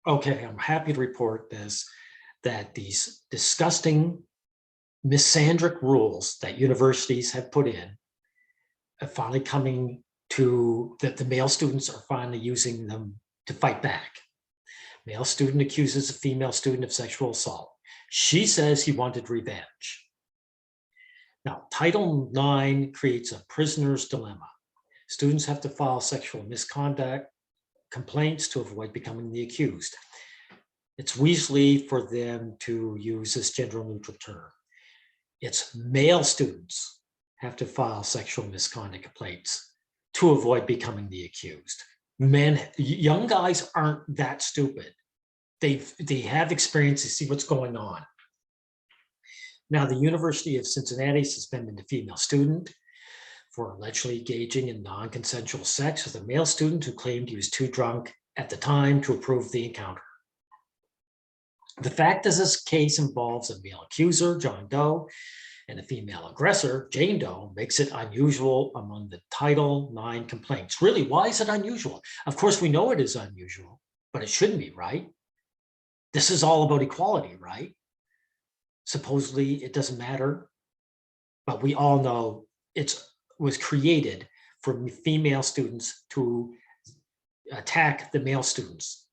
Okay, I'm happy to report that these disgusting misandric rules that universities have put in are finally coming to, that the male students are finally using them to fight back. Male student accuses a female student of sexual assault. She says he wanted revenge. Now, Title IX creates a prisoner's dilemma. Students have to file sexual misconduct complaints to avoid becoming the accused. It's weaselly for them to use this gender-neutral term. It's male students have to file sexual misconduct complaints to avoid becoming the accused. Men, young guys aren't that stupid. They have experience to see what's going on. Now, the University of Cincinnati suspended a female student for allegedly engaging in non-consensual sex with a male student who claimed he was too drunk at the time to approve the encounter. The fact that this case involves a male accuser, John Doe, and a female aggressor, Jane Doe, makes it unusual among the Title IX complaints. Really, why is it unusual? Of course, we know it is unusual, but it shouldn't be, right? This is all about equality, right? Supposedly, it doesn't matter, but we all know it was created for female students to attack the male students.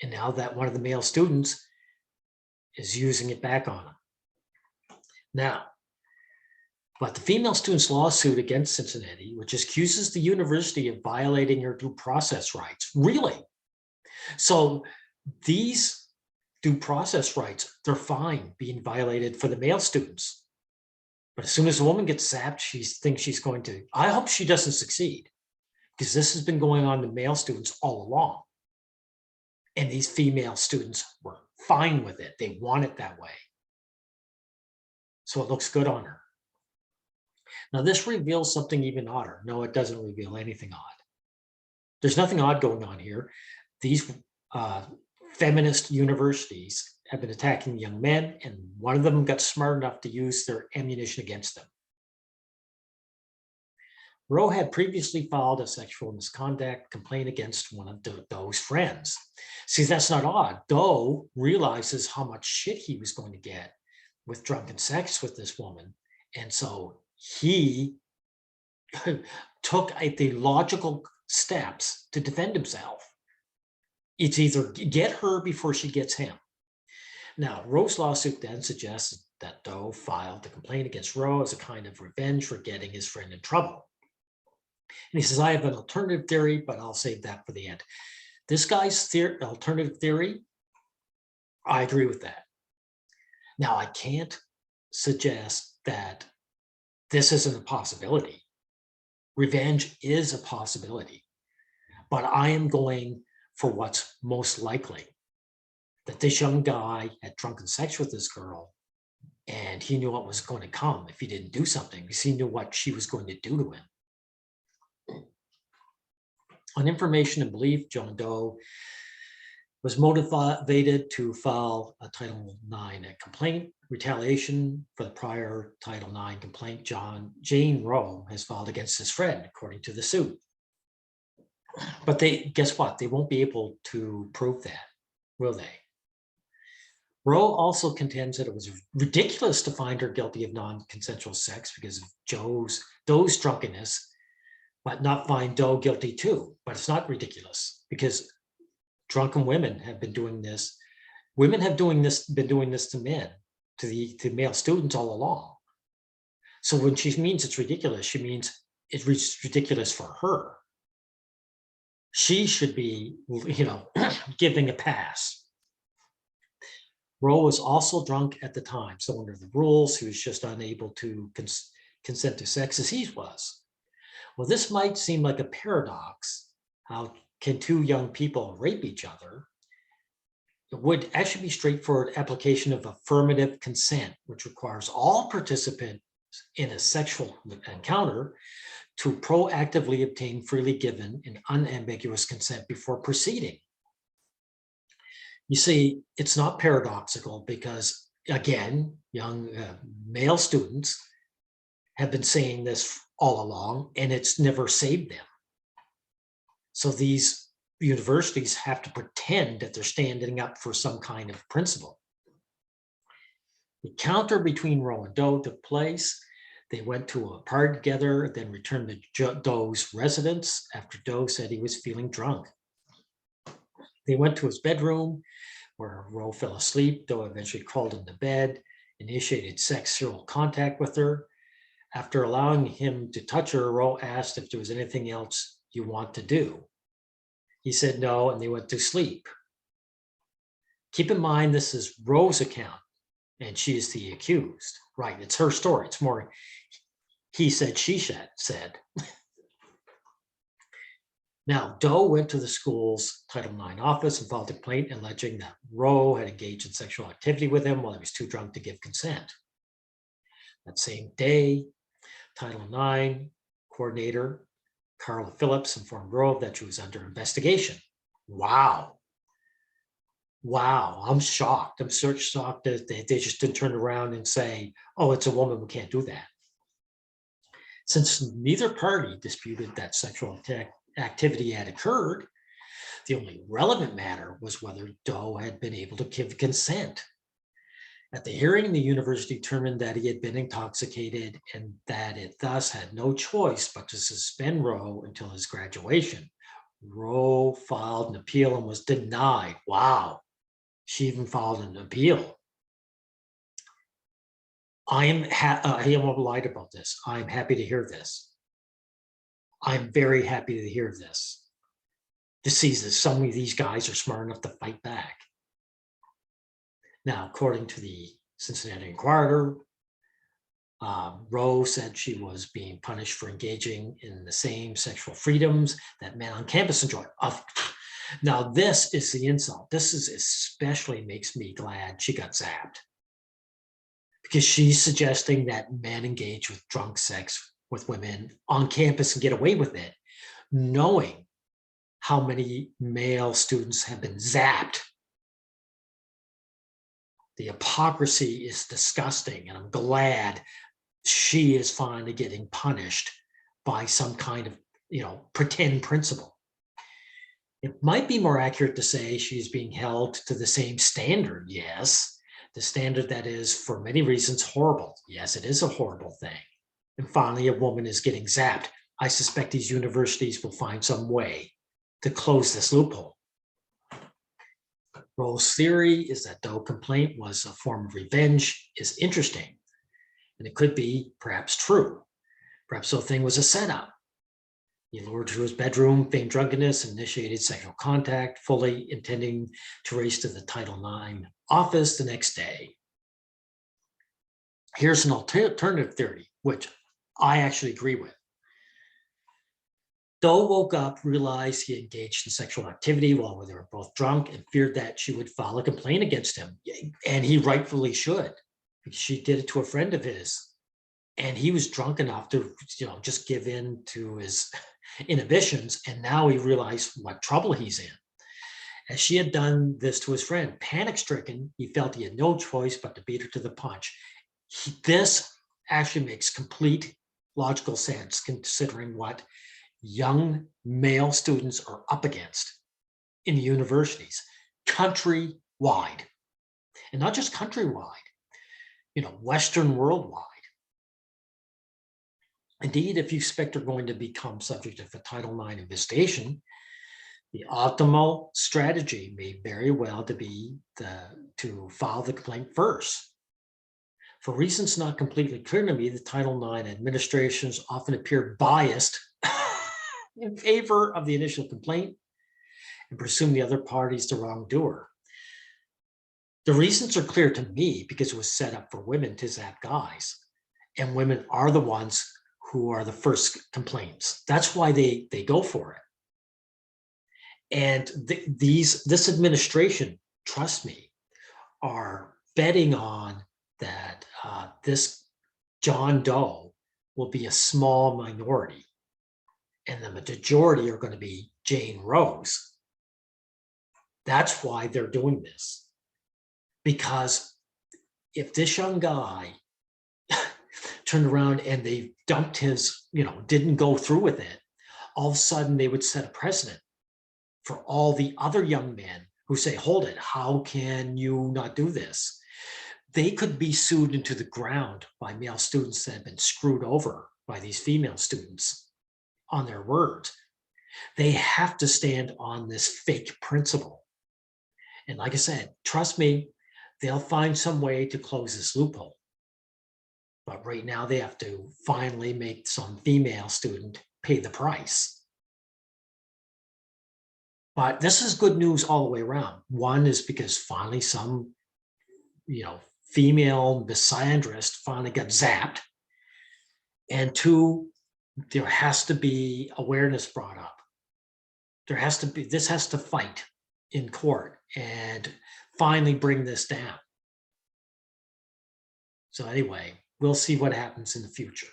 And now that one of the male students is using it back on them. Now, but the female student's lawsuit against Cincinnati, which accuses the university of violating her due process rights, really? So these due process rights, they're fine being violated for the male students. But as soon as a woman gets zapped, she thinks she's going to, I hope she doesn't succeed, because this has been going on to male students all along. And these female students were fine with it. They want it that way. So it looks good on her. Now, this reveals something even odder. No, it doesn't reveal anything odd. There's nothing odd going on here. These feminist universities have been attacking young men, and one of them got smart enough to use their ammunition against them. Roe had previously filed a sexual misconduct complaint against one of Doe's friends. See, that's not odd. Doe realizes how much shit he was going to get with drunken sex with this woman. And so he took the logical steps to defend himself. It's either get her before she gets him. Now, Roe's lawsuit then suggests that Doe filed the complaint against Roe as a kind of revenge for getting his friend in trouble. And he says, I have an alternative theory, but I'll save that for the end. This guy's alternative theory, I agree with that. Now, I can't suggest that this isn't a possibility. Revenge is a possibility, but I am going for what's most likely, that this young guy had drunken sex with this girl, and he knew what was going to come if he didn't do something, because he knew what she was going to do to him. On information and belief, John Doe was motivated to file a Title IX complaint. Retaliation for the prior Title IX complaint Jane Roe has filed against his friend, according to the suit. But guess what? They won't be able to prove that, will they? Roe also contends that it was ridiculous to find her guilty of non-consensual sex because of Doe's drunkenness, but not find Doe guilty too. But it's not ridiculous, because drunken women have been doing this. Women have been doing this to men, to male students all along. So when she means it's ridiculous, she means it's ridiculous for her. She should be, giving a pass. Roe was also drunk at the time, so under the rules, he was just unable to consent to sex as he was. Well, this might seem like a paradox. How can two young people rape each other? It would actually be straightforward application of affirmative consent, which requires all participants in a sexual encounter to proactively obtain freely given and unambiguous consent before proceeding. You see, it's not paradoxical because, again, young male students have been saying this all along, and it's never saved them. So these universities have to pretend that they're standing up for some kind of principle. The encounter between Roe and Doe took place. They went to a party together, then returned to Doe's residence after Doe said he was feeling drunk. They went to his bedroom where Roe fell asleep. Doe eventually crawled into bed, initiated sexual contact with her. After allowing him to touch her, Roe asked if there was anything else you want to do. He said no, and they went to sleep. Keep in mind, this is Roe's account, and she is the accused. Right, it's her story. It's more he said, she said. Now, Doe went to the school's Title IX office and filed a complaint alleging that Roe had engaged in sexual activity with him while he was too drunk to give consent. That same day, Title IX coordinator Carla Phillips informed Roe that she was under investigation. Wow. Wow, I'm shocked. I'm so shocked that they just didn't turn around and say, oh, it's a woman, we can't do that. Since neither party disputed that sexual activity had occurred, the only relevant matter was whether Doe had been able to give consent. At the hearing, the university determined that he had been intoxicated and that it thus had no choice but to suspend Roe until his graduation. Roe filed an appeal and was denied. Wow, she even filed an appeal. I am lied about this. I'm happy to hear this. I'm very happy to hear this. To see that some of these guys are smart enough to fight back. Now, according to the Cincinnati Enquirer, Roe said she was being punished for engaging in the same sexual freedoms that men on campus enjoy. Now, this is the insult. This is especially makes me glad she got zapped, because she's suggesting that men engage with drunk sex with women on campus and get away with it, knowing how many male students have been zapped. The hypocrisy is disgusting, and I'm glad she is finally getting punished by some kind of, pretend principle. It might be more accurate to say she's being held to the same standard. Yes, the standard that is, for many reasons, horrible. Yes, it is a horrible thing. And finally, a woman is getting zapped. I suspect these universities will find some way to close this loophole. Roe's theory is that Doe complaint was a form of revenge is interesting, and it could be perhaps true. Perhaps the whole thing was a setup. He lured her to his bedroom, feigned drunkenness, and initiated sexual contact, fully intending to race to the Title IX office the next day. Here's an alternative theory, which I actually agree with. Doe woke up, realized he engaged in sexual activity while they were both drunk, and feared that she would file a complaint against him. And he rightfully should, because she did it to a friend of his. And he was drunk enough to, just give in to his inhibitions. And now he realized what trouble he's in. As she had done this to his friend, panic-stricken, he felt he had no choice but to beat her to the punch. This actually makes complete logical sense, considering what young male students are up against in the universities, countrywide. And not just countrywide, Western worldwide. Indeed, if you expect they're going to become subject of a Title IX investigation, the optimal strategy may very well be to file the complaint first. For reasons not completely clear to me, the Title IX administrations often appear biased in favor of the initial complaint and presume the other party is the wrongdoer. The reasons are clear to me because it was set up for women to zap guys, and women are the ones who are the first complaints. That's why they go for it. And this administration, trust me, are betting on that this John Doe will be a small minority, and the majority are going to be Jane Roes. That's why they're doing this. Because if this young guy turned around and they dumped his, didn't go through with it, all of a sudden they would set a precedent. for all the other young men who say, hold it, how can you not do this? They could be sued into the ground by male students that have been screwed over by these female students on their word. They have to stand on this fake principle. And like I said, trust me, they'll find some way to close this loophole. But right now they have to finally make some female student pay the price. But this is good news all the way around. One is because finally some, female misandrist finally got zapped. And two, there has to be awareness brought up. This has to fight in court and finally bring this down. So anyway, we'll see what happens in the future.